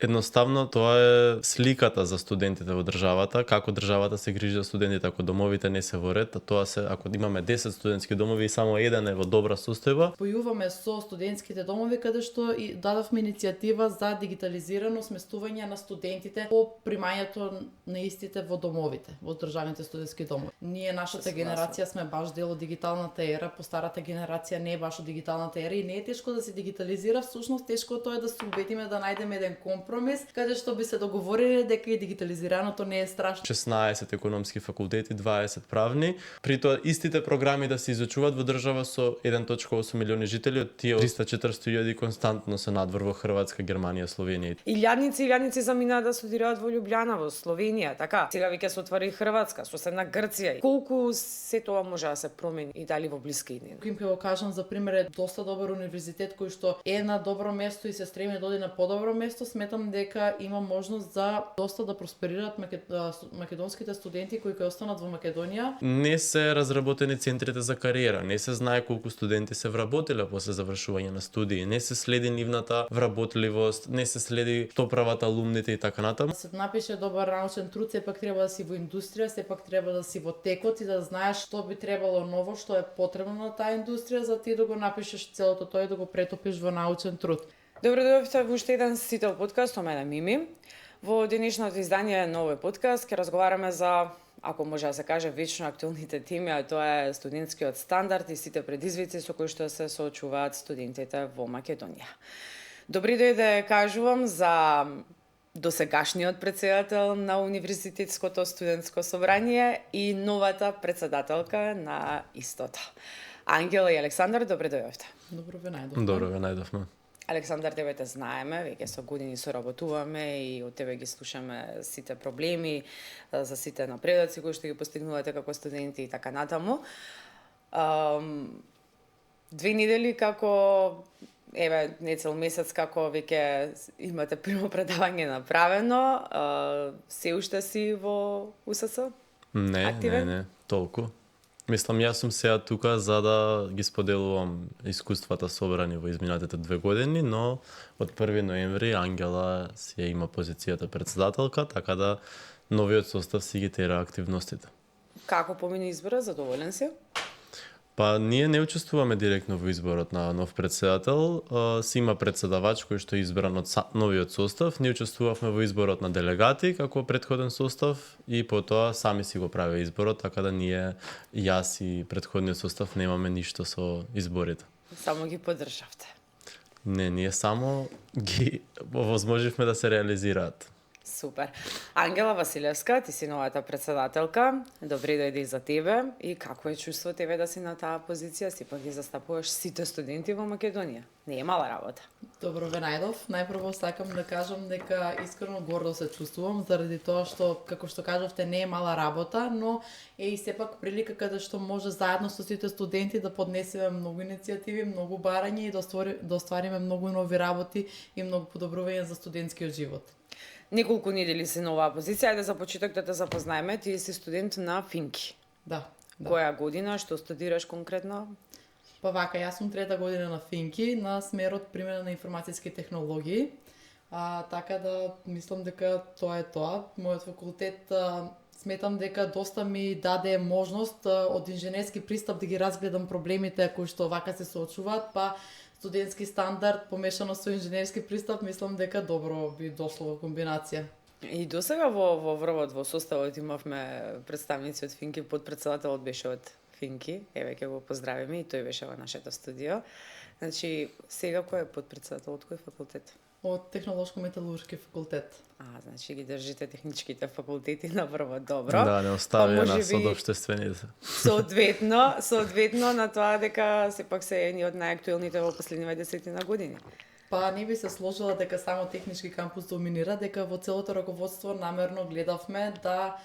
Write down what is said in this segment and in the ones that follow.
Едноставно тоа е сликата за студентите во државата, како државата се грижи за студентите, ако домовите не се во ред, а тоа се ако имаме 10 студентски домови и само еден е во добра состојба. Појуваме со студентските домови каде што и дадовме иницијатива за дигитализирано сместување на студентите по примањето на истите во домовите, во државните студентски домови. Ние нашата генерација сме баш дел од дигиталната ера, по старата генерација не е баш од дигиталната ера и не е тешко да се дигитализира, всушност тешко тоа е да се убедиме да најдеме еден компромис каде што би се договориле дека и дигитализираното не е страшно. 16 економски факултети, 20 правни, при тоа истите програми да се изучуваат во држава со 1.8 милиони жители, од тие 300-400 илјади константно се надвор во Хрватска, Германија, Словенија. Илјадници заминаа да студираат во Љубљана, во Словенија, така. Сега веќе се отвори Хрватска, соседна Грција. Колку се тоа може да се промени и дали во блиска иднина? Им ќе го кажам за пример е доста добар универзитет кој што е на добро место и се стреми да оди на подобро место, сметам дека има можност за доста да просперираат македонските студенти кои ќе останат во Македонија. Не се разработени центрите за кариера, не се знае колку студенти се вработиле после завршување на студии, не се следи нивната вработливост, не се следи што прават алумните и така натаму. Да се напише добар научен труд, сепак треба да си во индустрија, сепак треба да си во текот и да знаеш што би требало ново, што е потребно на таа индустрија за ти да го напишеш целото тоа и да го претопиш во научен труд. Добро дојдовте во уште еден Сител подкаст, со мене Мими. Во денешното издание на овој подкаст ќе разговараме за, ако може да се каже, вечно актуелните теми, а тоа е студентскиот стандард и сите предизвици со кои што се соочуваат студентите во Македонија. Добри дојде кажувам за досегашниот претседател на Универзитетското студентско собрание и новата претседателка на истото. Ангела и Александар, добре дојдовте. Добро ве најдовме. Добро ве најдовме. Александар, тебе те знаеме, веќе со години соработуваме и од тебе ги слушаме сите проблеми, за сите напредоци кои што ги постигнувате како студенти и така натаму. 2 недели како, не цел месец како веќе имате прво предавање направено, се уште си во УСС? Не, толку. Мислам, јас сум сега тука за да ги споделувам искуствата собрани во изминатите 2 години, но од 1 ноември Ангела си има позицијата претседателка, така да новиот состав си ги тера активностите. Како помине изборот, задоволен си? Па ние не учествуваме директно во изборот на нов претседател, си има претседавач кој што е избран од новиот состав. Ние учествувавме во изборот на делегати како претходен состав и потоа сами си го праве изборот, така да ние, јас и претходниот состав немаме ништо со изборите. Само ги поддржавте? Не, ние само ги овозможивме да се реализираат. Супер. Ангела Василевска, ти си новата претседателка. Добре дојде и за тебе. И како е чувство тебе да си на таа позиција? Си пак ги застапуваш сите студенти во Македонија. Не е мала работа. Добро ве најдов. Најпрво сакам да кажам дека искрено гордо се чувствувам заради тоа што, како што кажавте, не е мала работа, но е и сепак прилика каде што може заедно со сите студенти да поднесеме многу иницијативи, многу барања и да оствариме многу нови работи и многу подобрување за студентскиот живот. Неколку недели си на оваа позиција, ајде за почеток да те запознаеме. Ти си студент на Финки. Да. Која година, што студираш конкретно? Па вака, јас сум 3-та година на Финки, на смерот примена на информатиски технологии. Така да мислам дека тоа е тоа. Мојот факултет сметам дека доста ми даде можност од инженерски пристап да ги разгледам проблемите кои што вака се соочуваат, па студентски стандард помешано со инженерски пристап, мислам дека добро би дошло во комбинација. И досега во врвот, во составот имавме представници од Финки, подпредседателот беше од Финки, еве ќе го поздравиме и тој беше во нашето студио. Значи, сега кој е подпредседател од кој факултет? Од Технолошко-металуршки факултет. Значи ги држите техничките факултети на врвот, добро. Да, не остави нас од општествените. Соодветно на тоа дека сепак се едни од најактуелните во последниве десетина години. Па не би се сложила дека само технички кампус доминира, дека во целото раководство намерно гледавме да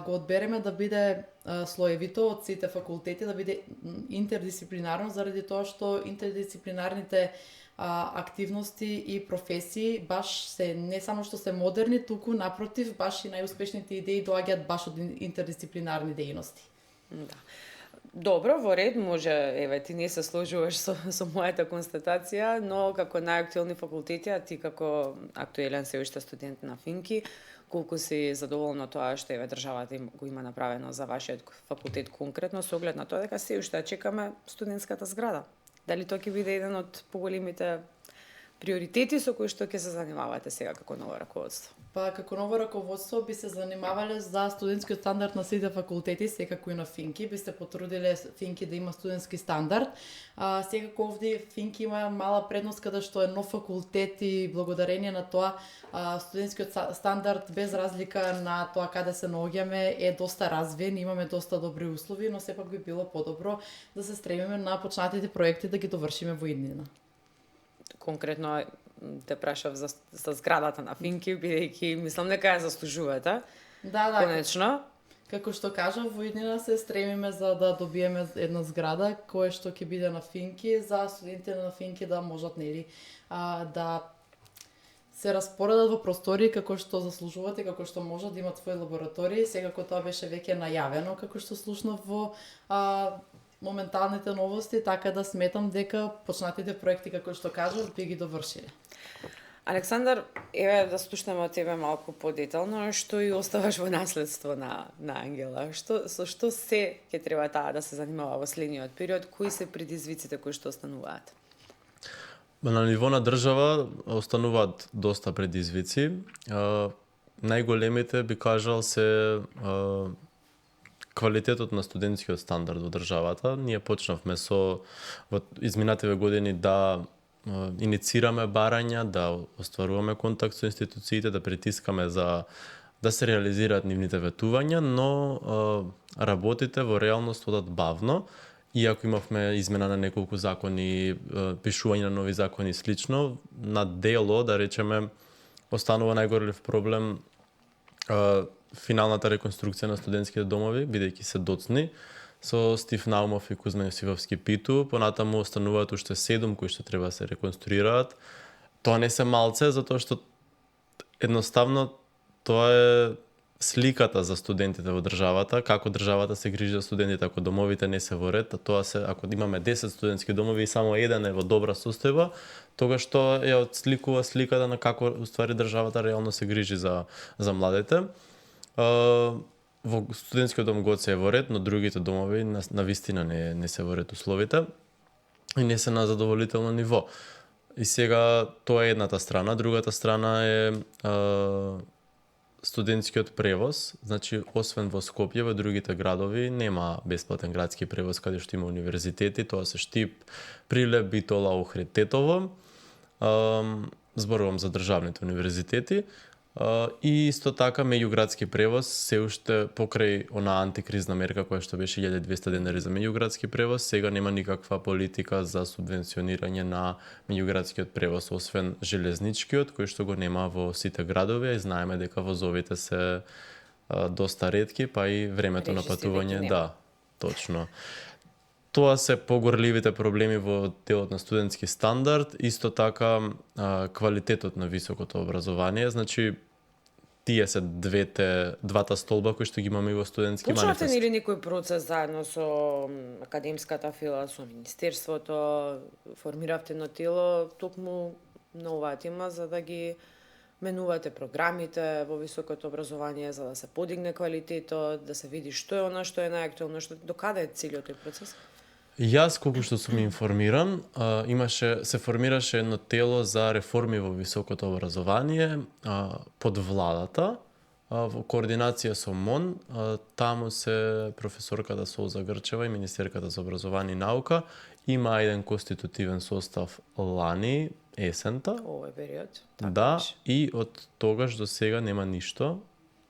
го одбереме да биде слоевито од сите факултети, да биде интердисциплинарно, заради тоа што интердисциплинарните активности и професии баш се не само што се модерни, туку напротив баш и најуспешните идеи доаѓаат баш од интердисциплинарни дејности. Да. Добро, во ред, може, еве, ти не се сложуваш со мојата констатација, но како најактуелни факултети, а ти како актуелен се уште студент на Финки, колку си задоволна тоа што еве државата го има направено за вашиот факултет конкретно, со оглед на тоа дека се уште чекаме студентската зграда. Дали тоа ќе биде еден од поголемите приоритети со кои што ќе се занимавате сега како ново раководство? Па како ново раководство би се занимавале за студентскиот стандард на сите факултети, секако и на Финки. Би се потрудиле Финки да има студентски стандард. Секако овде Финки има мала предност каде што е нов факултет и благодарение на тоа студентскиот стандард без разлика на тоа каде се наоѓаме е доста развиен, имаме доста добри услови, но сепак би било подобро да се стремиме на почнатите проекти да ги довршиме во иднина. Конкретно те прашав за зградата на Финки, бидејќи мислам дека ја заслужувате. Да, конечно. Како што кажав, во иднина се стремиме за да добиеме една зграда која што ќе биде на Финки, за студентите на Финки да можат да се распоредат во простории како што заслужуват и како што можат да имат своји лаборатории. Секако тоа беше веќе најавено, како што слушнав во моменталните новости, така да сметам дека почнатите проекти, како што кажав, би ги довршиле. Александар, еве да слушнеме од тебе малку подетално, што и оставаш во наследство на Ангела. Со што се ќе треба таа да се занимава во следниот период, кои се предизвиците кои што остануваат? На ниво на држава остануваат доста предизвици. Најголемите би кажал се квалитетот на студентскиот стандард во државата. Ние почнавме во изминативе години да иницираме барања, да остваруваме контакт со институциите, да притискаме за да се реализираат нивните ветувања, но работите во реалност одат бавно. Иако имавме измена на неколку закони, пишување на нови закони и слично, на дело, да речеме, останува најголем проблем финалната реконструкција на студентските домови, бидејќи се доцни, со Стив Наумов и Кузма Јосифовски Питу, понатаму остануваат уште 7 кои што треба да се реконструираат. Тоа не се малце, затоа што едноставно тоа е сликата за студентите во државата, како државата се грижи за студентите, ако домовите не се во ред, тоа се, ако имаме 10 студентски домови и само еден е во добра состојба, тогаш тоа ја отсликува сликата на како уствари државата реално се грижи за младите. Во студентскиот дом Гоце е во ред, но другите домови на вистина не се во ред условите и не се на задоволително ниво. И сега тоа е едната страна, другата страна е студентскиот превоз, значи освен во Скопје, во другите градови нема бесплатен градски превоз каде што има универзитети, тоа се Штип, Прилеп, Битола, Охрид, Тетово. Зборувам за државните универзитети. И исто така меѓуградски превоз се уште покрај она антикризна мерка која што беше 1200 денари за меѓуградски превоз, сега нема никаква политика за субвенционирање на меѓуградскиот превоз, освен железничкиот кој што го нема во сите градови, и знаеме дека возовите се доста ретки, па и времето на патување, да, точно. Тоа се погорливите проблеми во делот на студентски стандард, исто така квалитетот на високото образование, значи тие се двата столба кои што ги имаме и во студентски манифест. Почнавте ли некој процес заедно со академската фила, со министерството, формиравте едно тело токму на оваа тема за да ги менувате програмите во високото образование, за да се подигне квалитетот, да се види што е она што е најактуелно, до каде е целиот тој процес? Јас, колку што сум информиран, се формираше едно тело за реформи во високото образование под владата, во координација со МОН. Таму се професорката Солза Грчева и министерката за образование и наука. Има еден конститутивен состав лани, есента. Овој период. Да, и од тогаш до сега нема ништо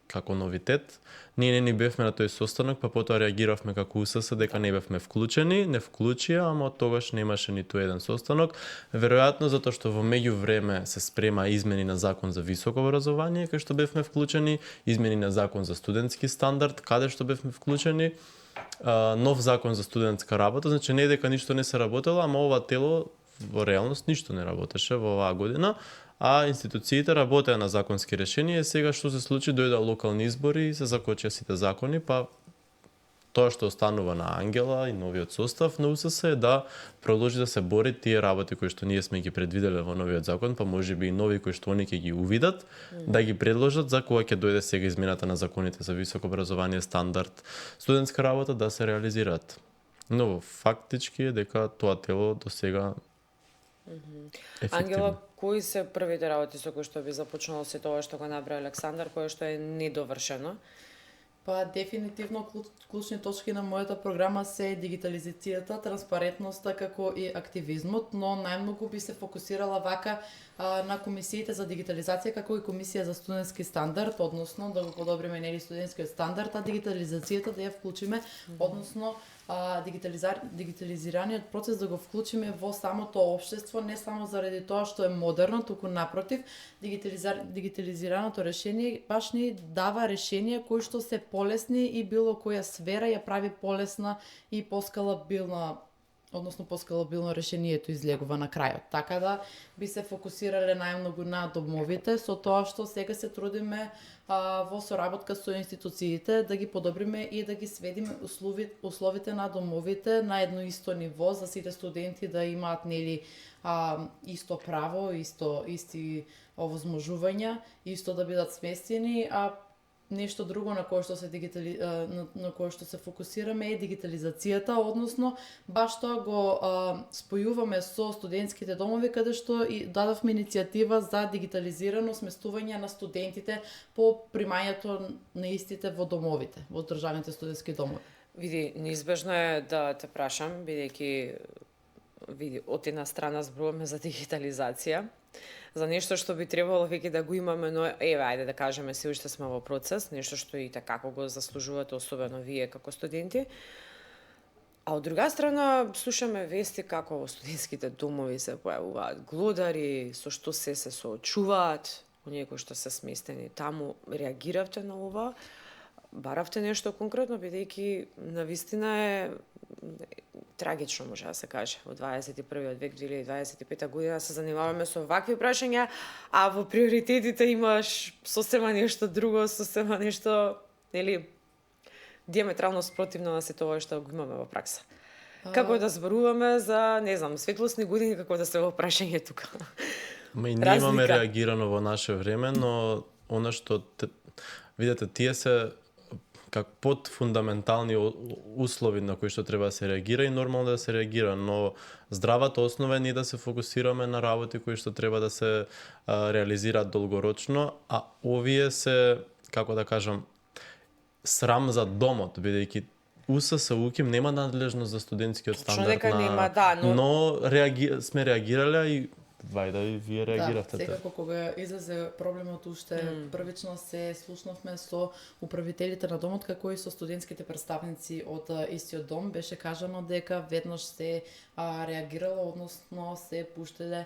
како новитет. Ние не бевме на тој состанок, па потоа реагиравме како УСС дека не бевме вклучени, не вклучија, ама од тогаш немаше ниту еден состанок. Веројатно затоа што во меѓувреме се спрема измени на закон за високо образование, кај што бевме вклучени, измени на закон за студентски стандард, каде што бевме вклучени, нов закон за студентска работа, значи не дека ништо не се работело, ама ова тело во реалност ништо не работеше во оваа година, а институциите работеа на законски решенија и сега што се случи, дојда локални избори и се закочија сите закони, па тоа што останува на Ангела и новиот состав на УСС е да продолжи да се бори тие работи кои што ние сме ги предвиделе во новиот закон, па можеби и нови кои што они ќе ги увидат, да ги предложат за кога ќе дојде сега измената на законите за високо образование, стандард, студентска работа да се реализираат. Но фактички е дека тоа тело до сега Ангела, кои се првите работи со кои што би започнало се тоа што го набра Александар, кое што е недовршено? Па дефинитивно клучни точки на мојата програма се дигитализацијата, транспарентноста како и активизмот, но најмногу би се фокусирала вака на комисиите за дигитализација како и комисија за студентски стандард, односно да го подобриме нели студентскиот стандард, а дигитализацијата да ја вклучиме, односно дигитализираниот процес да го вклучиме во самото општество, не само заради тоа што е модерно, туку напротив, дигитализираното решение баш ни дава решенија кои што се полесни и било која сфера ја прави полесна и поскалабилна, односно поскалабилно решението излегува на крајот. Така да би се фокусирале најмногу на домовите, со тоа што сега се трудиме во соработка со институциите да ги подобриме и да ги сведиме условите на домовите на едно исто ниво за сите студенти да имаат нели исто право, исти овозможувања, исто да бидат сместени, а нешто друго на кое што се на кое што се фокусираме е дигитализацијата, односно баш тоа го спојуваме со студентските домови каде што и дадовме иницијатива за дигитализирано сместување на студентите по примањето на истите во домовите, во државните студентски домови. Види, неизбежно е да те прашам, бидејќи од една страна зборуваме за дигитализација, за нешто што би требало веќе да го имаме, но еве, ајде да кажеме, се уште сме во процес, нешто што и како го заслужувате, особено вие како студенти. А од друга страна, слушаме вести како во студентските домови се појавуваат глодари, со што се соочуваат, оние кои што се сместени таму. Реагиравте на ова? Баравте нешто конкретно, бидејќи навистина е трагично, може да се каже. Во 21. век, 2025 година се занимаваме со вакви прашања, а во приоритетите имаш сосема нешто друго, сосема нешто, нели, диаметрално спротивно на сето ова што го имаме во пракса. Како да зборуваме за, не знам, светлосни години, како да се во прашање тука. Ма и ние имаме реагирано во наше време, но она што видете, тие се как под фундаментални услови на кои што треба да се реагира и нормално да се реагира, но здравата основа е ние да се фокусираме на работи кои што треба да се реализираат долгорочно, а овие се, како да кажам, срам за домот, бидејќи УСС УКИМ нема надлежност за студентскиот стандард, нема, да, но сме реагирале и Вајда и вие реагиравте. Да, секако кога излезе проблемот уште првично се слушнавме со управителите на домот како и со студентските представници од истиот дом, беше кажано дека веднаш се реагирало, односно се пуштеле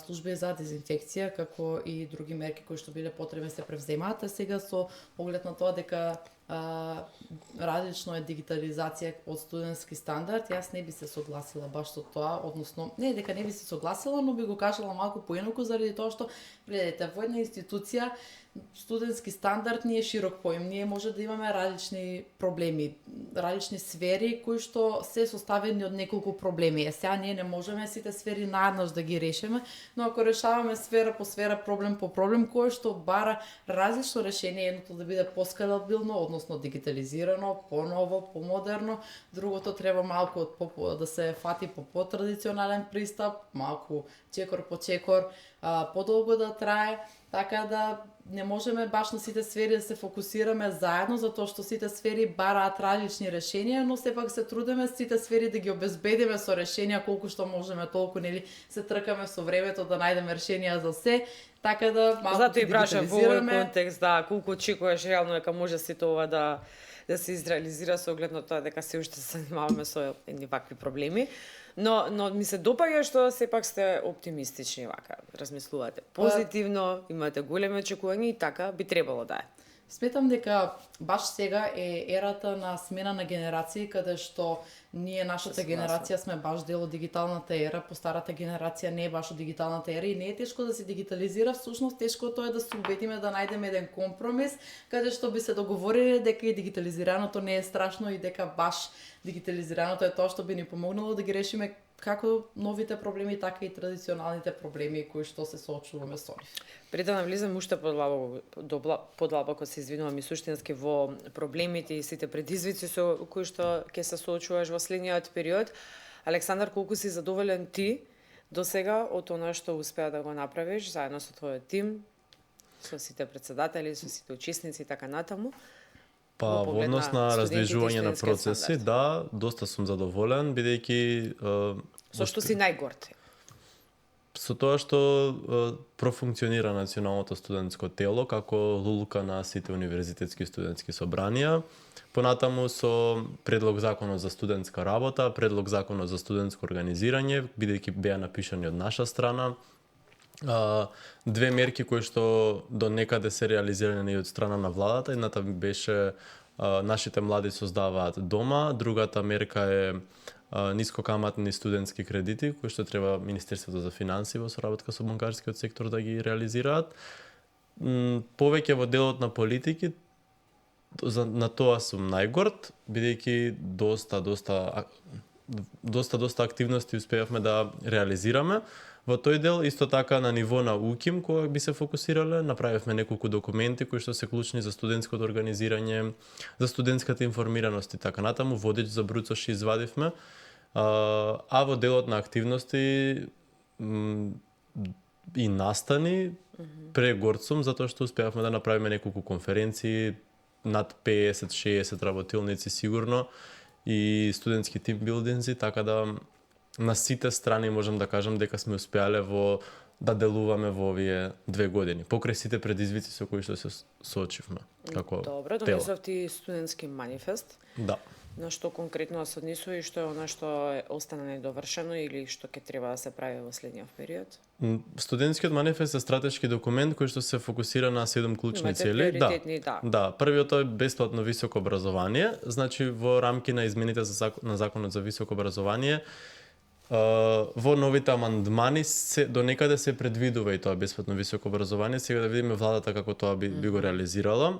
служби за дезинфекција како и други мерки кои што биле потребни се превземаат, а сега со оглед на тоа дека различно е дигитализација од студентски стандард, јас не би се согласила баш со тоа, односно, не дека не би се согласила, но би го кажала малку поинаку заради тоа што, гледате, во една институција студентски стандард не е широк поим, ние може да имаме различни проблеми, различни сфери кои што се составени од неколку проблеми. Сега ние не можеме сите сфери наеднаш да ги решиме, но ако решаваме сфера по сфера, проблем по проблем, кој што бара различно решение, едното да биде поскалабилно, односно дигитализирано, поново, помодерно, другото треба малку да се фати по потрадиционален пристап, малку чекор по чекор, подолго да трае, така да не можеме баш на сите сфери да се фокусираме заедно, затоа што сите сфери бараат различни решенија, но сепак се трудиме сите сфери да ги обезбедиме со решенија колку што можеме, толку нели се тркаме со времето да најдеме решенија за се, така да малку зато и прашам во овој контекст, да, колку очекуваш реално дека може сите ова да се изреализира со оглед на тоа дека се уште се занимаваме со едни вакви проблеми. Но ми се допаѓа што сепак сте оптимистични вака, размислувате позитивно, имате големи очекувања и така би требало да е. Сметам дека баш сега е ерата на смена на генерации, каде што ние, нашата генерација, сме баш дел од дигиталната ера, постарата генерација не е баш од дигиталната ера и не е тешко да се дигитализира, всушност тешкото е да се убедиме да најдеме еден компромис, каде што би се договориле дека и дигитализираното не е страшно и дека баш дигитализираното е тоа што би ни помогнало да ги решиме како новите проблеми, така и традиционалните проблеми кои што се соочуваме со нив. Пред да навлезем уште подлабоко се извинувам и суштински во проблемите и сите предизвици со кои што ќе се соочуваш во следниот период, Александар, колку си задоволен ти досега од она што успеа да го направиш заедно со твојот тим, со сите председатели, со сите учесници и така натаму? Па, во однос на раздвижување на процеси, да, доста сум задоволен, бидејќи со што си најгорд? Со тоа што профункционира Националното студентско тело како лулка на сите универзитетски студентски собранија. Понатаму со предлог законот за студентска работа, предлог законот за студентско организирање, бидејќи беа напишани од наша страна. Две мерки кои што до некаде се реализирани од страна на владата. Едната беше нашите млади создаваат дома, другата мерка е нискокаматни студентски кредити, кои што треба Министерството за финансии во соработка со банкарскиот сектор да ги реализираат. Повеќе во делот на политики, на тоа сум најгорд, бидејќи доста активности успеавме да реализираме. Во тој дел, исто така на ниво на УКИМ, кој би се фокусирале, направивме неколку документи кои што се клучни за студентското организирање, за студентската информираност и така натаму, водеч за Бруцош извадивме. А во делот на активности и настани, прегорд сум, затоа што успеавме да направиме неколку конференции, над 50-60 работилници сигурно, и студентски тимбилдинзи, така да на сите страни можам да кажам дека сме успеале да делуваме во овие 2 години, покрај сите предизвици со кои што се соочивме како Добро, тело. донесов ти студентски манифест. Да. На што конкретно се однесува и што е она што остана недовршено или што ќе треба да се прави во следниот период? Студентскиот манифест е стратешки документ кој што се фокусира на 7 клучни Имате цели. приоритетни, да. Да, првиот е бесплатно високо образование, значи во рамки на измените на законот за високо образование. Во новите амандмани до некаде се предвидува и тоа бесплатно високо образование. Сега да видиме владата како тоа би го реализирала.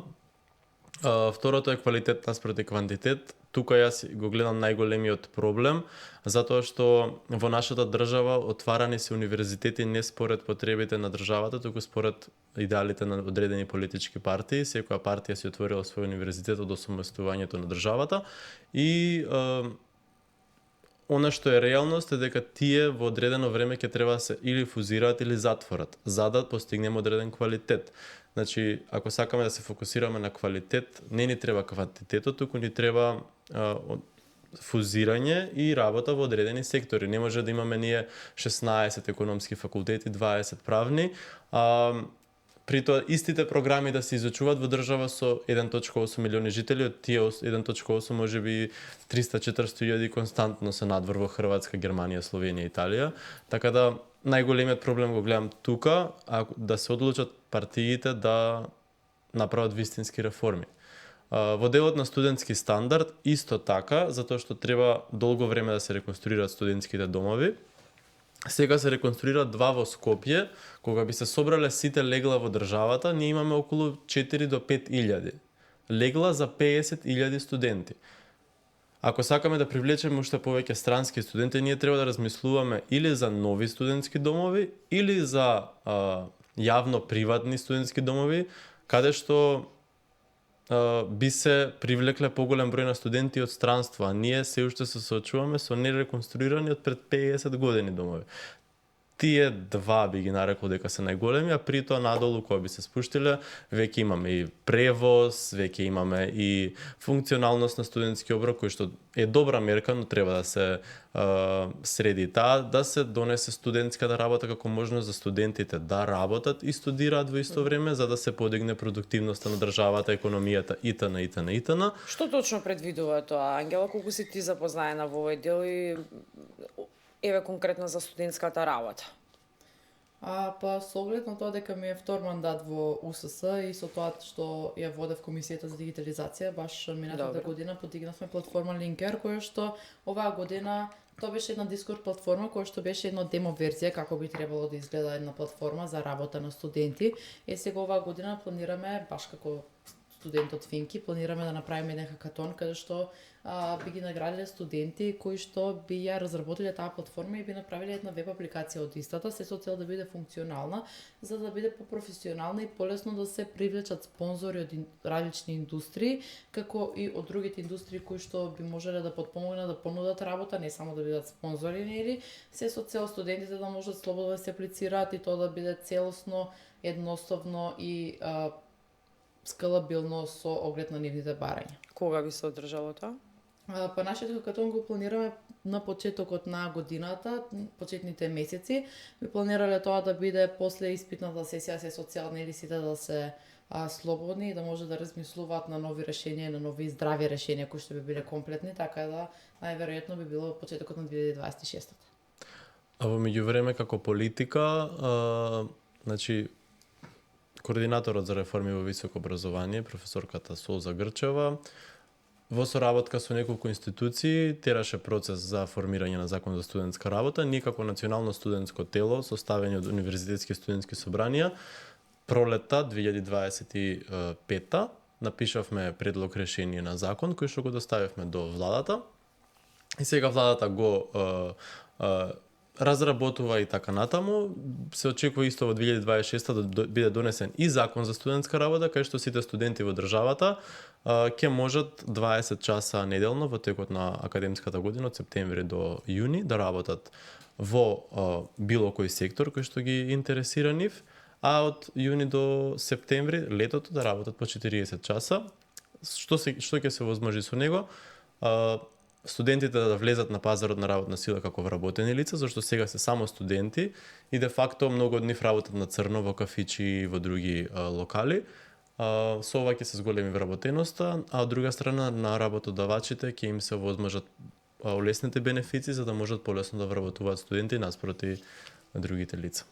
Второто е квалитет наспроти квантитет. Тука јас го гледам најголемиот проблем, затоа што во нашата држава отварани се универзитети не според потребите на државата, туку според идеалите на одредени политички партии. Секоја партија си отворила свој универзитет од осамостојувањето на државата и она што е реалност е дека тие во одредено време ќе треба да се или фузираат или затворат, за да постигнеме одреден квалитет. Значи, ако сакаме да се фокусираме на квалитет, не ни треба квантитетот, туку ни треба фузирање и работа во одредени сектори. Не може да имаме ние 16 економски факултети, 20 правни, при тоа истите програми да се изучуваат во држава со 1.8 милиони жители, од тие 1.8 можеби 300-400 илјади константно се надвор во Хрватска, Германија, Словенија, Италија. Така да најголемиот проблем го гледам тука, да се одлучат партиите да направат вистински реформи. Во делот на студентски стандард исто така, затоа што треба долго време да се реконструираат студентските домови. Сега се реконструираат 2 во Скопје, кога би се собрале сите легла во државата, ние имаме околу 4 до 5 илјади легла за 50 илјади студенти. Ако сакаме да привлечеме уште повеќе странски студенти, ние треба да размислуваме или за нови студентски домови, или за јавно-приватни студентски домови, каде што би се привлекле поголем број на студенти од странство, а ние се уште се соочуваме со нереконструирани од пред 50 години домови. Тие 2 би ги нарекол дека се најголеми, а при тоа надолу кои би се спуштиле, веќе имаме и превоз, веќе имаме и функционалност на студентски оброк, кој што е добра мерка, но треба да се среди таа, да се донесе студентската работа како можност за студентите да работат и студираат во исто време, за да се подигне продуктивноста на државата, економијата, итн. Што точно предвидува тоа, Ангела? Колку си ти запознаена во овој дел и еве конкретно за студентската работа? Па со оглед на тоа дека ми е втор мандат во УСС и со тоа што ја водев комисијата за дигитализација, баш минатата Добро. година подигнавме платформа Linker, која што оваа година тоа беше една Discord платформа која што беше една демо верзија како би требало да изгледа една платформа за работа на студенти. Сега оваа година планираме баш како студент од Финки, планираме да направиме еден хакатон каде што би ги наградиле студенти кои што би ја разработиле таа платформа и би направиле една веб апликација од истата, се со цел да биде функционална, за да биде попрофесионална и полесно да се привлечат спонзори од различни индустрии, како и од другите индустрии кои што би можеле да потпомогнат да понудат работа, не само да бидат спонзори, нели, се со цел студентите да можат слободно да се аплицираат и тоа да биде целосно, едноставно и скалабилно со оглед на нивните барања. Кога би се одржало тоа? Па нашиот хакатон го планираме на почетокот на годината, почетните месеци. Би планирале тоа да биде после испитната сесија, се социјални или сите да се слободни и да може да размислуваат на нови решенија, на нови здрави решенија кои што би биле комплетни, така да најверојатно би било почетокот на 2026. А во меѓувреме како политика, значи координаторот за реформи во високо образование, професорката Солза Грчева, во соработка со неколку институции тераше процес за формирање на закон за студентска работа. Ние како национално студентско тело, составени од универзитетски студентски собранија, пролетта 2025 напишавме предлог решение на закон кој што го доставивме до владата. И сега владата го разработува и така натаму. Се очекува исто во 2026 да биде донесен и закон за студентска работа, кај што сите студенти во државата ќе можат 20 часа неделно во текот на академската година од септември до јуни да работат во било кој сектор кој што ги интересира нив, а од јуни до септември летото да работат по 40 часа. Што ќе се возможи со него? Студентите да влезат на пазарот на работна сила како вработени лица, зашто сега се само студенти и де факто многу од нив работат на црно во кафичи и во други локали. Со ова ќе се зголеми вработеноста, а од друга страна на работодавачите ќе им се возможат олесните бенефици за да можат полесно да вработуваат студенти наспроти другите лица.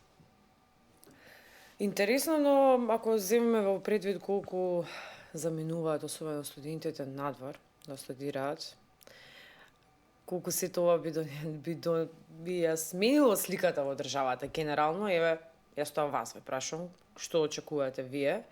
Интересно, но ако земеме во предвид колку заминуваат особено студентите надвор да студираат, колку се тоа би ја сменило сликата во државата генерално, еве, јас тоа вас ве прашам, што очекувате вие?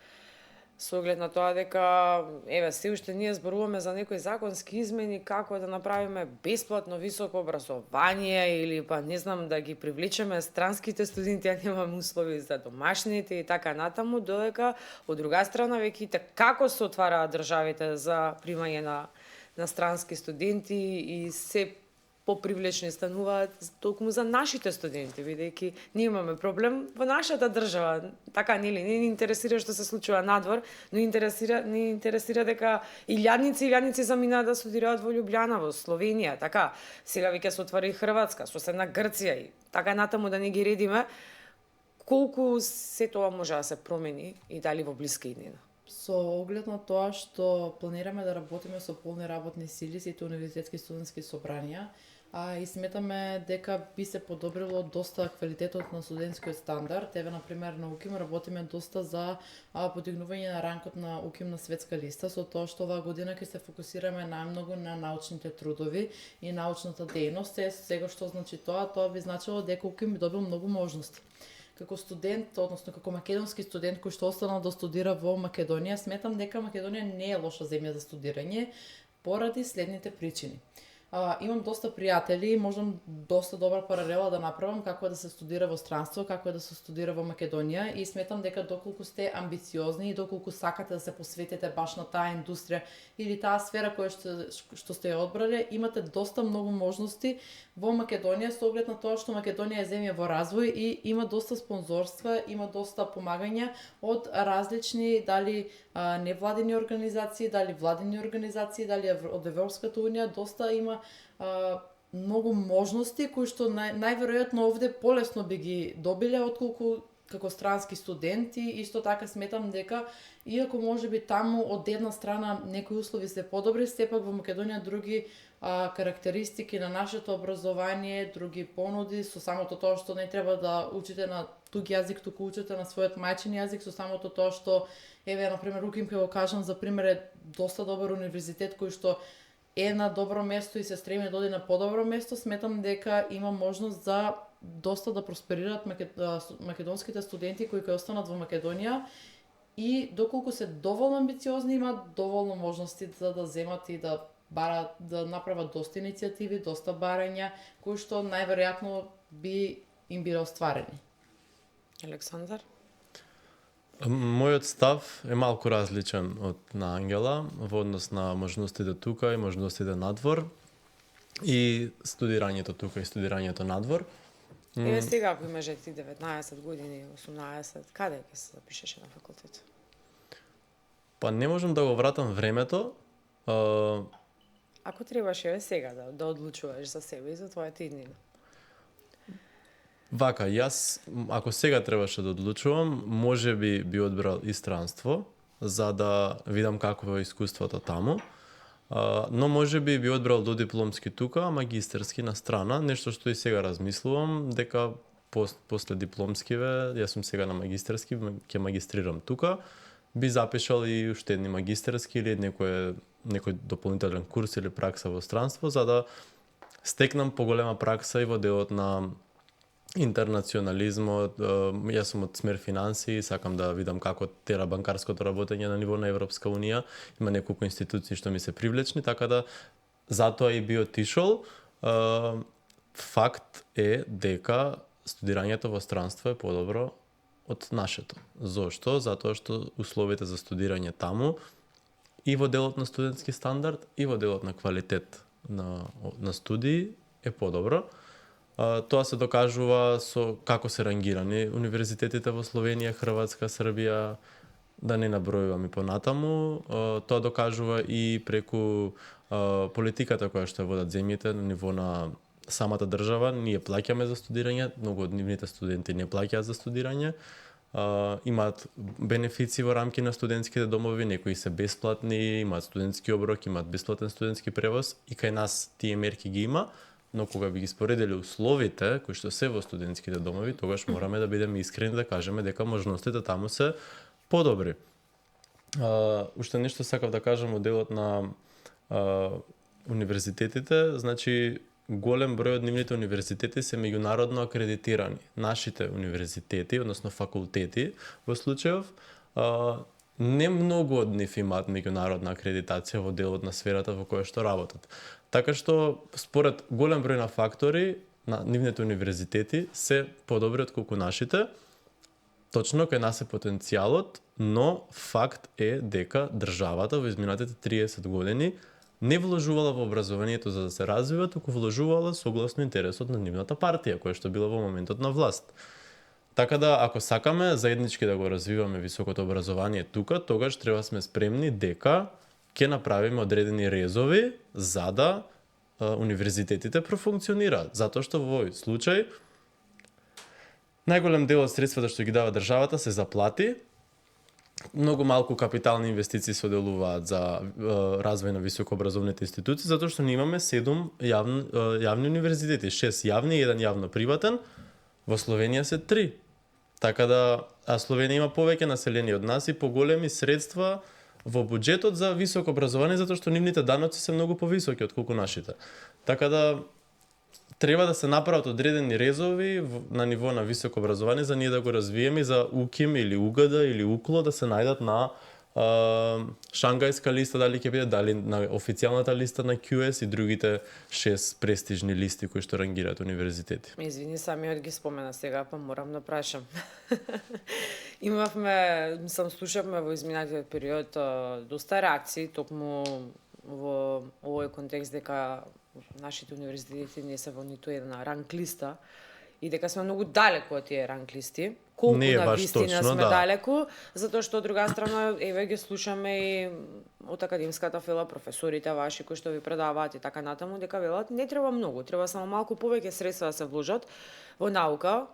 Со оглед на тоа дека, еве, се уште ние зборуваме за некои законски измени, како да направиме бесплатно високо образование или па не знам да ги привлечеме странските студенти, а немаме услови за домашните и така натаму, додека од друга страна веќе како се отвараат државите за примање на странски студенти и се попривлечни стануваат токму за нашите студенти, бидејќи ние имаме проблем во нашата држава. Така нели, не ни интересира што се случува надвор, но ни интересира дека илјадници заминаат да студираат во Љубљана, во Словенија, така. Сега веќе се отвори Хрватска, соседна Грција и така натаму да не ги редиме. Колку се тоа може да се промени и дали во блиска иднина? Со оглед на тоа што планираме да работиме со полни работни сили, сите универзитетски студентски собранија, и сметаме дека би се подобрило доста квалитетот на студентскиот стандард. Еве, например, на УКИМ работиме доста за подигнување на ранкот на УКИМ на светска листа, со тоа што оваа година ќе се фокусираме најмногу на научните трудови и научната дејност. Сега што значи тоа? Тоа би значило дека УКИМ би добил многу можности. Како студент, односно како македонски студент кој што останал да студира во Македонија, сметам дека Македонија не е лоша земја за студирање поради следните причини. Имам доста пријатели и можам доста добра паралела да направам како е да се студира во странство, како е да се студира во Македонија и сметам дека доколку сте амбициозни и доколку сакате да се посветите баш на таа индустрија или таа сфера која што сте ја одбрале, имате доста многу можности во Македонија со оглед на тоа што Македонија е земја во развој и има доста спонзорства, има доста помагања од различни дали невладини организации, дали владини организации, дали од Европската унија, доста има многу можности кои што најверојатно овде полесно би ги добиле отколку како странски студенти, исто така сметам дека иако можеби таму од една страна некои услови се подобри, сепак во Македонија други карактеристики на нашето образование, други понуди, со самото тоа што не треба да учите на туг јазик, туку учите на својот мајчин јазик, со самото тоа што, еве, например, Уким ќе го кажам, за пример е доста добар универзитет кој што е на добро место и се стреми да оди на подобро место, сметам дека има можност за доста да просперираат македонските студенти кои ќе останат во Македонија и доколку се доволно амбициозни имаат доволно можности за да земат и да барат, да направат доста иницијативи, доста барања, кои што најверојатно би им биле остварени. Александар? Мојот став е малку различен од на Ангела во однос на можностите тука и можностите надвор и студирањето тука и студирањето надвор. Еве сега ако имаше ти 19 години, 18, каде ќе се запишеше на факултет? Па не можам да го вратам времето. Ако требаш еве сега да одлучуваш за себе и за твојата иднина. Вака, јас, ако сега требаше да одлучувам, може би одбрал и странство, за да видам какво е искуството таму. Но може би одбрал додипломски тука, а магистерски на страна, нешто што и сега размислувам, дека после дипломскиве, јас сум сега на магистерски, ќе магистрирам тука, би запишал и уште едни магистерски или некој дополнителен курс или пракса во странство, за да стекнам поголема пракса и во делот на интернационализмот. Јас сум од смер финансии, сакам да видам како тера банкарското работење на ниво на Европска унија. Има неколку институции што ми се привлечни, така да затоа и би отишол. Факт е дека студирањето во странство е подобро од нашето. Зошто? Затоа што условите за студирање таму и во делот на студентски стандард и во делот на квалитет на студии е подобро. Тоа се докажува со како се рангирани универзитетите во Словенија, Хрватска, Србија, да не набројувам и понатаму. Тоа докажува и преку политиката која што водат земјите на ниво на самата држава. Ние плаќаме за студирање, многу од нивните студенти не плаќаат за студирање. Имаат бенефици во рамки на студентските домови, некои се бесплатни, имаат студентски оброк, имаат бесплатен студентски превоз и кај нас тие мерки ги има. Но кога би ги споредили условите кои што се во студентските домови, тогаш мораме да бидеме искрени да кажеме дека можностите таму се подобри. Уште нешто сакав да кажам од делот на универзитетите, значи голем број од нивните универзитети се меѓународно акредитирани. Нашите универзитети, односно факултети, во случајов, не многу од нив имаат меѓународна акредитација во делот на сферата во која што работат. Така што, според голем број на фактори, на нивните универзитети се подобри од колку нашите. Точно кај нас е потенцијалот, но факт е дека државата во изминатите 30 години не вложувала во образованието за да се развива, туку вложувала согласно интересот на нивната партија, која што била во моментот на власт. Така да, ако сакаме заеднички да го развиваме високото образование тука, тогаш треба сме спремни дека ќе направиме одредени резови за да универзитетите профункционираат. Затоа што во овој случај најголем дел од средствата што ги дава државата се заплати, многу малку капитални инвестиции се оделуваат за развој на високообразовните институции, затоа што ние имаме 7 јавни универзитети, 6 јавни и 1 јавно приватен, во Словенија се 3. Така да, Словенија има повеќе население од нас и поголеми средства во буџетот за високо образование, затоа што нивните даноци се многу повисоки од колку нашите. Така да треба да се направат одредени резови на ниво на високо образование за ние да го развиеме, за УКИМ или УГД или УКЛО да се најдат на Шангајска листа, дали ќе биде, дали на официјалната листа на QS и другите 6 престижни листи кои што рангираат универзитети. Извини, самиот ги спомена сега, па морам да прашам. Слушавме во изминатиот период доста реакции, токму во овој контекст дека нашите универзитети не се во ниту една ранг листа и дека сме многу далеку од тие ранг листи. Колку на вистина сме далеку, затоа што од друга страна еве ги слушаме и од академската фела професорите ваши кои што ви предаваат и така натаму дека велат не треба многу, треба само малку повеќе средства да се вложат во наука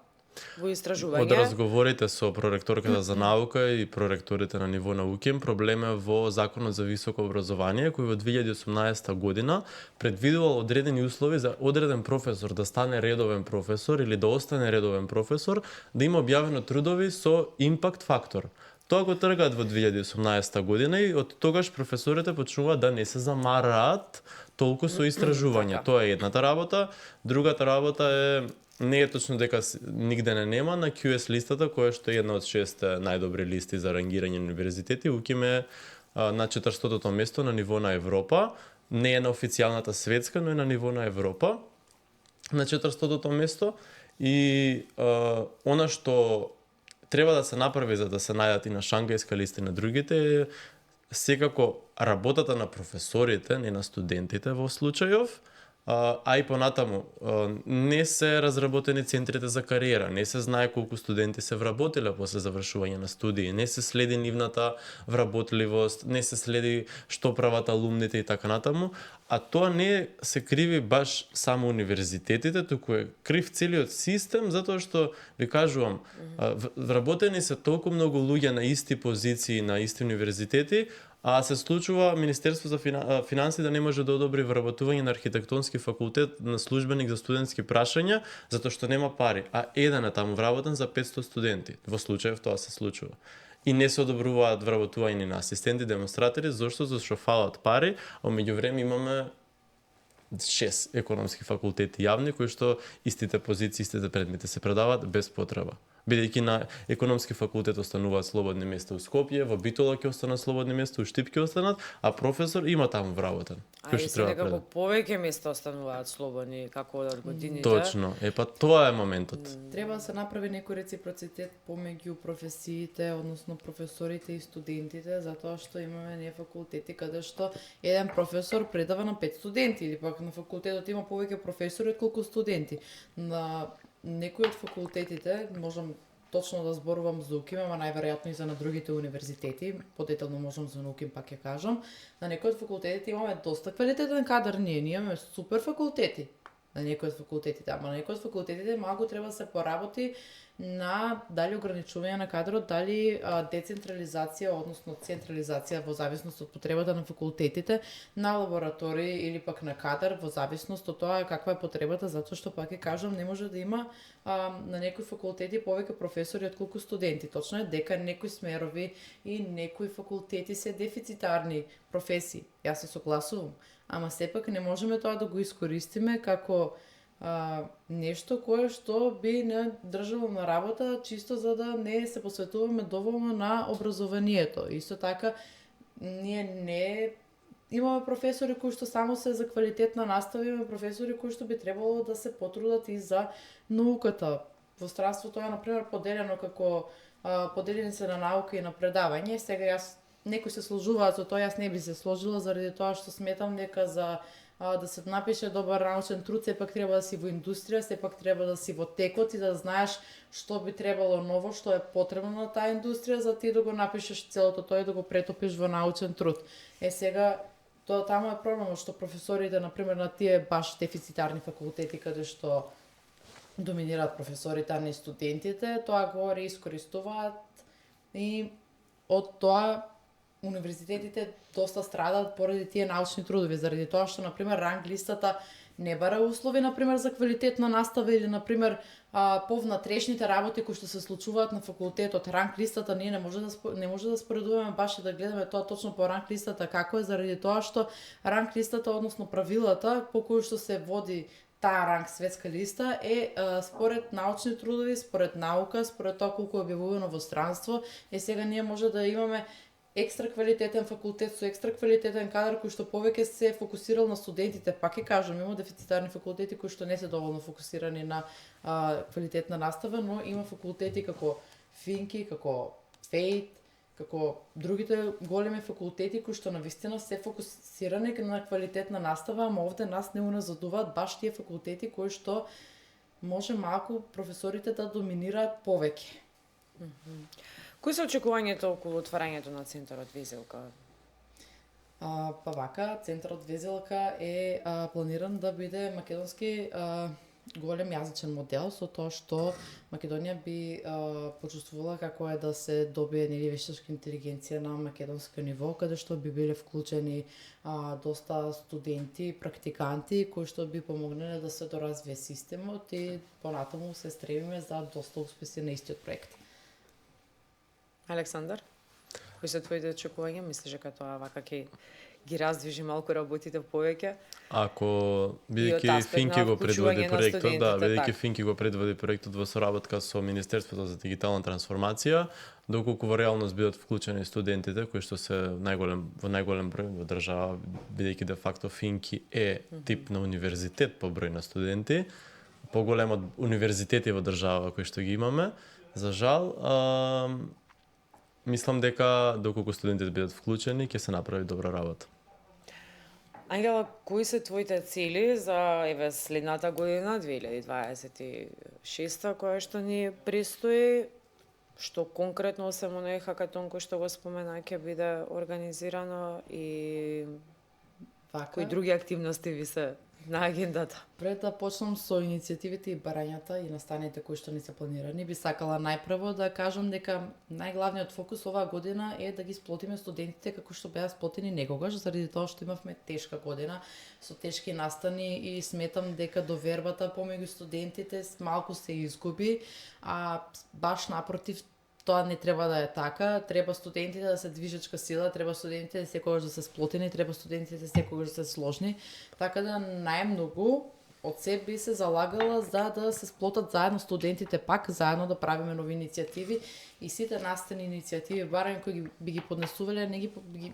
Во истражување. Од разговорите со проректорката за наука и проректорите на ниво на УКИМ, проблем е во Законот за високо образование, кој во 2018 година предвидувал одредени услови за одреден професор да стане редовен професор или да остане редовен професор, да има објавено трудови со импакт фактор. Тоа го тргаат во 2018 година и од тогаш професорите почнуваат да не се замараат толку со истражување. Тоа е едната работа. Другата работа е, не е точно дека нигде не нема, на QS листата, која што е една од 6 најдобри листи за рангирање на универзитети, УКИМ е на 400-то место на ниво на Европа. Не е на официјалната светска, но е на ниво на Европа, на 400-то место. И она што треба да се направи за да се најдат и на Шангајска листа и на другите е секако работата на професорите, не на студентите во случајов, а и понатаму не се разработени центрите за кариера, не се знае колку студенти се вработиле после завршување на студии, не се следи нивната вработливост, не се следи што прават алумните и така натаму, а тоа не се криви баш само универзитетите, туку е крив целиот систем, затоа што ви кажувам, вработени се толку многу луѓе на исти позиции, на исти универзитети, а се случува Министерство за финансии да не може да одобри вработување на архитектонски факултет на службеник за студентски прашања, затоа што нема пари, а еден е таму вработен за 500 студенти. Во случајов тоа се случува. И не се одобруваат вработување на асистенти, демонстратори, зашто фалат пари, а меѓувреме имаме 6 економски факултети јавни, кои што истите позиции, истите предмети се предаваат без потреба. Бидејќи на економски факултет остануваат слободни места у Скопје, во Битола ќе останат слободни места, у Штип ќе останат, а професор има таму вработен. А и се некако повеќе места остануваат слободни, како од годините. Точно, тоа е моментот. Треба да се направи некој реципроцитет помеѓу професиите, односно професорите и студентите, затоа што имаме не факултети каде што еден професор предава на 5 студенти, или пак на факултетот има повеќе професори отколку студенти. На некои од факултетите, можам точно да зборувам за УКИМ, ама најверојатно и за на другите универзитети, подетелно можам за УКИМ пак ќе кажам, на некои од факултетите имаме доста квалитетен кадар, ние имаме супер факултети на некои од факултетите, ама на некои од факултетите малку треба да се поработи на дали ограничување на кадрот, дали децентрализација, односно централизација во зависност од потребата на факултетите, на лаборатории или пак на кадар во зависност од тоа каква е потребата, затоа што пак ќе кажам не може да има на некои факултети повеќе професори отколку студенти. Точно е дека некои смерови и некои факултети се дефицитарни професии. Јас се согласувам, ама сепак не можеме тоа да го искористиме како нешто кое што би не држало на работа чисто за да не се посветуваме доволно на образованието. Исто така, ние не имаме професори кои што само се за квалитетна настава, имаме професори кои што би требало да се потрудат и за науката. Во странството е, например, поделено како поделени се на наука и на предавање. Сега јас некои се сложуваат со тоа, јас не би се сложила заради тоа што сметам дека за да се напише добар научен труд, сепак треба да си во индустрија, сепак треба да си во текот и да знаеш што би требало ново, што е потребно на таа индустрија, за ти да го напишеш целото тоа и да го претопиш во научен труд. Сега, тоа таму е проблемот што професорите, например, на тие баш дефицитарни факултети, каде што доминираат професорите, а не студентите, тоа го реискористуваат и од тоа универзитетите доста страдаат поради тие научни трудови, заради тоа што, например, ранг листата не бара услови, например, за квалитетна настава или, например, повнатрешните работи кои што се случуваат на факултетот. Ранг листата ние не може да споредуваме баш и да гледаме тоа точно по ранг листата како е, заради тоа што ранг листата, односно правилата по кои што се води таа ранг светска листа е според научни трудови, според наука, според тоа колку е објавувано во странство. Сега ние може да имаме екстра квалитетен факултет со екстра квалитетен кадар кој што повеќе се фокусирал на студентите. Пак ќе кажам, има дефицитарни факултети кои што не се доволно фокусирани на квалитетна настава, но има факултети како Финки, како Фейт, како другите големи факултети кои што навистина се фокусирани на квалитетна настава, ама овде нас не уназадуваат баш тие факултети кои што може малку професорите да доминираат повеќе. Кои се очекувањето околу отварањето на центарот Везелка? Па вака, центарот Везелка е планиран да биде македонски голем јазичен модел со тоа што Македонија би почувствувала како е да се добие нели вештачка интелигенција на македонско ниво, каде што би биле вклучени доста студенти, практиканти кои што би помогнале да се доразвие системот и понатаму се стремиме за доста успеси на истиот проект. Александар, кои се твоите очекувања? Мислиш дека тоа вака ќе ги раздвижи малку работите повеќе? Ако И бидејќи од аспект Финки на го предводи вклучување на проектот, да, студентите, бидејќи така. Финки го предводи проектот во соработка со Министерството за дигитална трансформација, доколку во реалност бидат вклучени студентите кои што се во најголем број во држава, бидејќи де факто Финки е тип на универзитет по број на студенти, поголем од универзитети во држава кои што ги имаме, за жал, мислам дека доколку студентите бидат вклучени, ќе се направи добра работа. Ангела, кои се твоите цели за следната година, 2026, која што ни престои? Што конкретно освен оној хакатон кој што го спомена ќе биде организирано и кои други активности ви се на агендата? Пред да почнам со иницијативите и барањата и настаните кои што ни се планирани, би сакала најпрво да кажам дека најглавниот фокус оваа година е да ги сплотиме студентите како што беа сплотени некогаш, заради тоа што имавме тешка година со тешки настани и сметам дека довербата помеѓу студентите малку се изгуби, а баш напротив тоа не треба да е така, треба студентите да се движечка сила, треба студентите секогаш да се сплотени, треба студентите секогаш да се сложни, така да најмногу од себе би се залагала за да се сплотат заедно студентите пак, заедно да правиме нови иницијативи и сите настани иницијативи, барем кои би ги поднесувале, не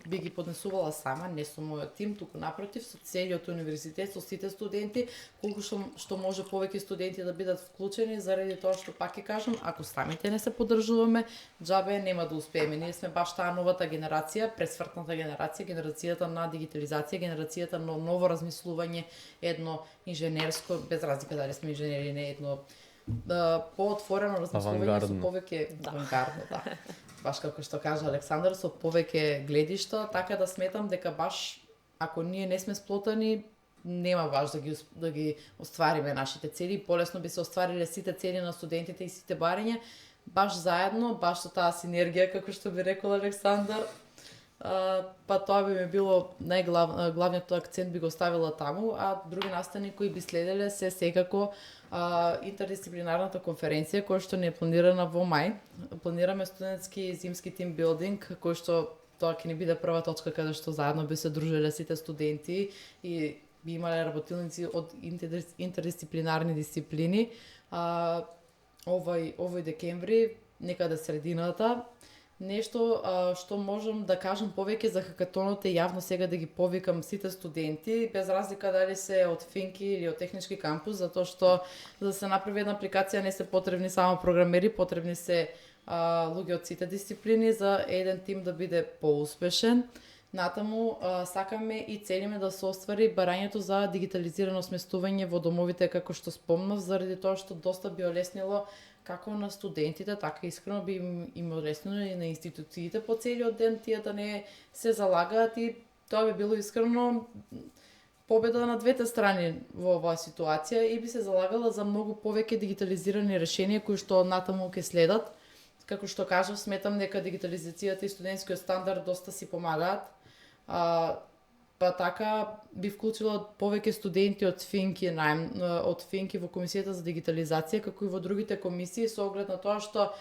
би ги поднесувала сама, не со мојот тим, туку напротив, со целиот универзитет, со сите студенти, колку што може повеќе студенти да бидат вклучени, заради тоа што пак ќе кажам, ако самите не се поддржуваме, џабе нема да успееме. Ние сме баш таа новата генерација, пресвртната генерација, генерацијата на дигитализација, генерацијата на ново размислување, едно инженерско, без разлика дали сме инженери, не едно поотворено размислување со повеќе авангардно, да. Баш како што кажа Александар, со повеќе гледишта, така да сметам дека баш ако ние не сме сплотани, нема баш да ги оствариме нашите цели, полесно би се оствариле сите цели на студентите и сите барања, баш заедно, баш со таа синергија, како што би рекол Александар, па тоа би ми било главниот акцент би го ставила таму, а други настани кои би следеле се секако интердисциплинарната конференција која што не е планирана во мај. Планираме студентски и зимски тим билдинг, кој што тоа ќе ни биде прва точка каде што заедно би се дружиле сите студенти и би имале работилници од интердисциплинарни дисциплини. Овој декември, некаде средината, нешто што можам да кажам повеќе за хакатонот е јавно сега да ги повикам сите студенти, без разлика дали се од Финки или од технички кампус, затоа што за да се направи една апликација не се потребни само програмери, потребни се луѓе од сите дисциплини за еден тим да биде поуспешен. Натаму сакаме и целиме да се оствари барањето за дигитализирано сместување во домовите, како што спомнав, заради тоа што доста би олеснило како на студентите, така искрено би им олеснило и на институциите по целиот ден, тие да не се залагаат и тоа би било искрено победа на двете страни во оваа ситуација и би се залагала за многу повеќе дигитализирани решенија кои што натаму ќе следат. Како што кажав, сметам дека дигитализацијата и студентскиот стандард доста си помагаат. Па така би вклучила повеќе студенти од Финки во комисијата за дигитализација, како и во другите комисии, со оглед на тоа што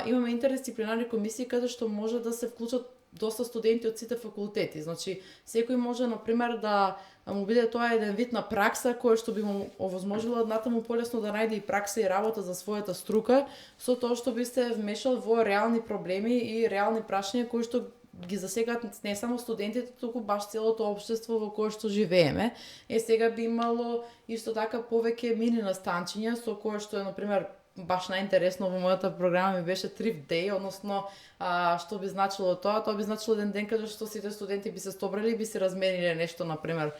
имаме интердисциплинарни комисии каде што може да се вклучат доста студенти од сите факултети. Значи, секој може, например, да му биде тоа еден вид на пракса која што би му овозможила натаму полесно да најде и пракса и работа за својата струка, со тоа што би се вмешал во реални проблеми и реални прашања кои што ги засегаат не само студентите, туку баш целото општество во кое што живееме. Сега би имало исто така повеќе мини настанчиња со кое што е, например, баш најинтересно во мојата програма ми беше Trip Day, односно што би значило тоа? Тоа би значило еден ден каде што сите студенти би се стобрали и би се размениле нешто, например,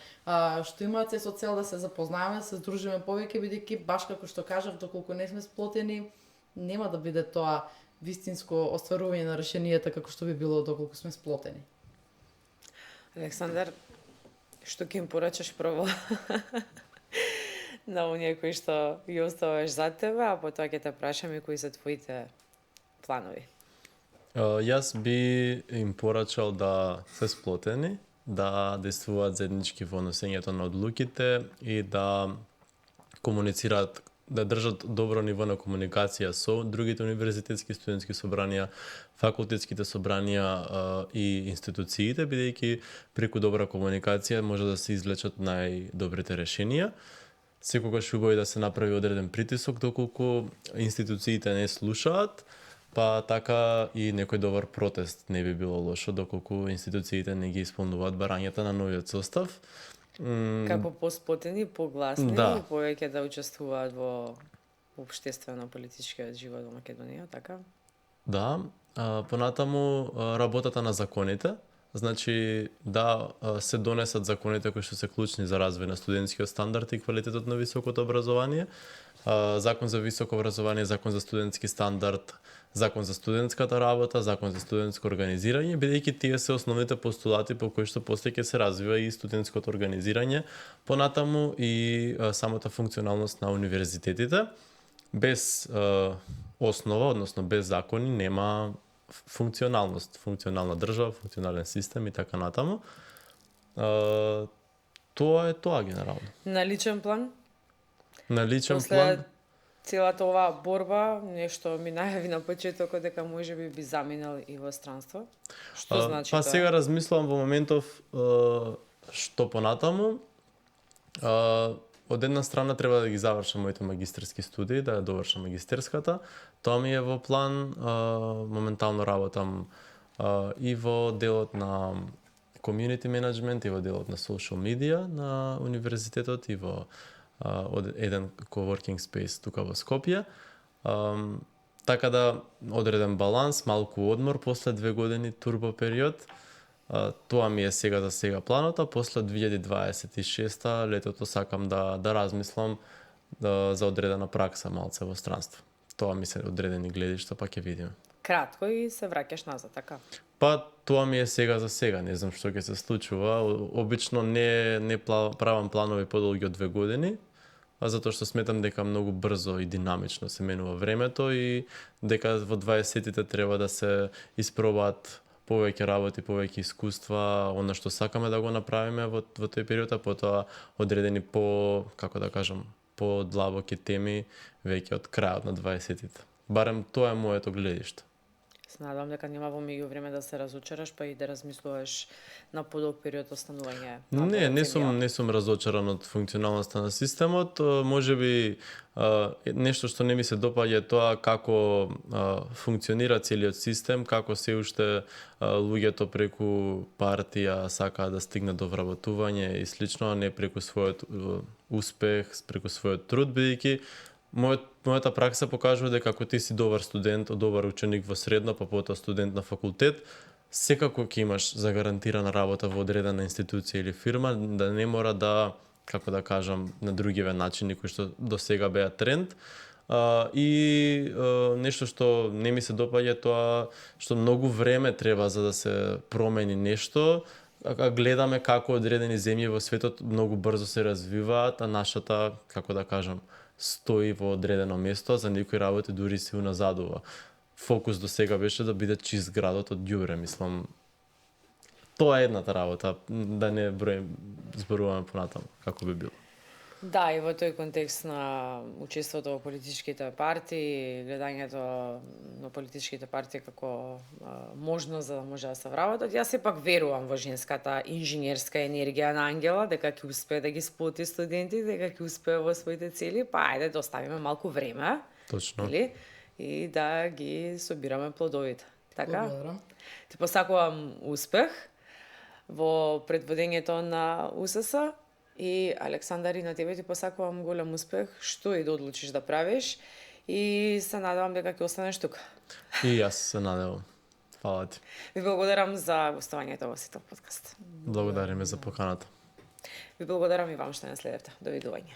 што имаат се со цел да се запознаеме, да се здружиме повеќе, бидејќи баш како што кажав, доколку не сме сплотени, нема да биде тоа вистинско остварување на решенијата како што би било доколку сме сплотени. Александар, што ќе им порачаш прво на оние кои што ги оставаш зад тебе, а потоа ќе те прашам и кои се твоите планови. Јас би им порачал да се сплотени, да действуваат заеднички во носењето на одлуките и да комуницираат, да држат добро ниво на комуникација со другите универзитетски студентски собранија, факултетските собранија и институциите, бидејќи преку добра комуникација може да се извлечат најдобрите решенија. Секогаш убаво да се направи одреден притисок доколку институциите не слушаат, па така и некој добар протест не би било лошо доколку институциите не ги исполнуваат барањата на новиот состав. Како посплотени, погласни Да. и повеќе да учествуваат во општествено-политичкиот живот во Македонија, така? Да, понатаму работата на законите, значи да се донесат законите кои што се клучни за развој на студентскиот стандард и квалитетот на високото образование, закон за високо образование, закон за студентски стандард, закон за студентската работа, закон за студентско организирање, бидејќи тие се основните постулати по кои што после ќе се развива и студентското организирање, понатаму и самата функционалност на универзитетите. Без основа, односно без закони, нема функционалност, функционална држава, функционален систем и така натаму. Тоа е тоа генерално. На личен план, На личен после план, целата оваа борба, нешто ми најави на почетокот дека можеби би заминал и во странство. Што значи па тоа? сега размислувам во моментов што понатаму. Од една страна треба да ги завршам моите магистерски студии, да ја довршам магистерската. Тоа ми е во план. Моментално работам и во делот на community management, и во делот на social media на универзитетот, и во еден coworking space тука во Скопје. Така да одреден баланс, малку одмор после 2 години турбо период. Тоа ми е сега за сега планот, а после 2026 летото сакам да размислам за одредена пракса малце во странство. Тоа ми се одредени гледишта, па ќе видиме. Кратко и се враќаш назад, така? Па тоа ми е сега за сега, не знам што ќе се случува. Обично не правам планови подолги од 2 години, затоа што сметам дека многу брзо и динамично се менува времето и дека во 20-тите треба да се испробаат повеќе работи, повеќе искуства, она што сакаме да го направиме во тој период, а потоа одредени како да кажам, по-длабоки теми веќе од крајот на 20-тите. Барем тоа е моето гледиште. Се надевам дека нема во меѓувреме да се разочараш, па и да размислуваш на подолг период останување. Не сум разочаран од функционалноста на системот. Можеби нешто што не ми се допаѓа е тоа како функционира целиот систем, како се уште луѓето преку партија сакаат да стигнат до вработување и слично, а не преку својот успех, преку својот труд, бидејќи мојата пракса покажува дека ако ти си добар студент, добар ученик во средно, па потоа студент на факултет, секако ќе имаш загарантирана работа во одредена институција или фирма, да не мора да, како да кажам, на другиве начини кои што до сега беа тренд. И нешто што не ми се допаѓа тоа што многу време треба за да се промени нешто. Гледаме како одредени земји во светот многу брзо се развиваат, а нашата, како да кажам, стои во одредено место, за некои работи дури се уназадува. Фокус до сега беше да биде чист градот од ѓубре, мислам. Тоа е едната работа, да не зборуваме понатаму како би било. Да, и во тој контекст на учеството во политичките партии, гледањето на политичките партии како можност за да може да се вработат, јас сепак верувам во женската инженерска енергија на Ангела, дека ќе успее да ги сплоти студенти, дека ќе успее во своите цели, па ајде да оставиме малку време. Точно. Или? И да ги собираме плодовите. Така? Благодарам. Ти посакувам успех во предводењето на УСС и Александар, и на тебе ти посакувам голем успех, што и да одлучиш да правиш, и се надевам дека ќе останеш тука. И јас се надевам. Фала ти. Ви благодарам за гостувањето во Сител подкаст. Благодариме за поканата. Ви благодарам и вам што не следевте. Довидување.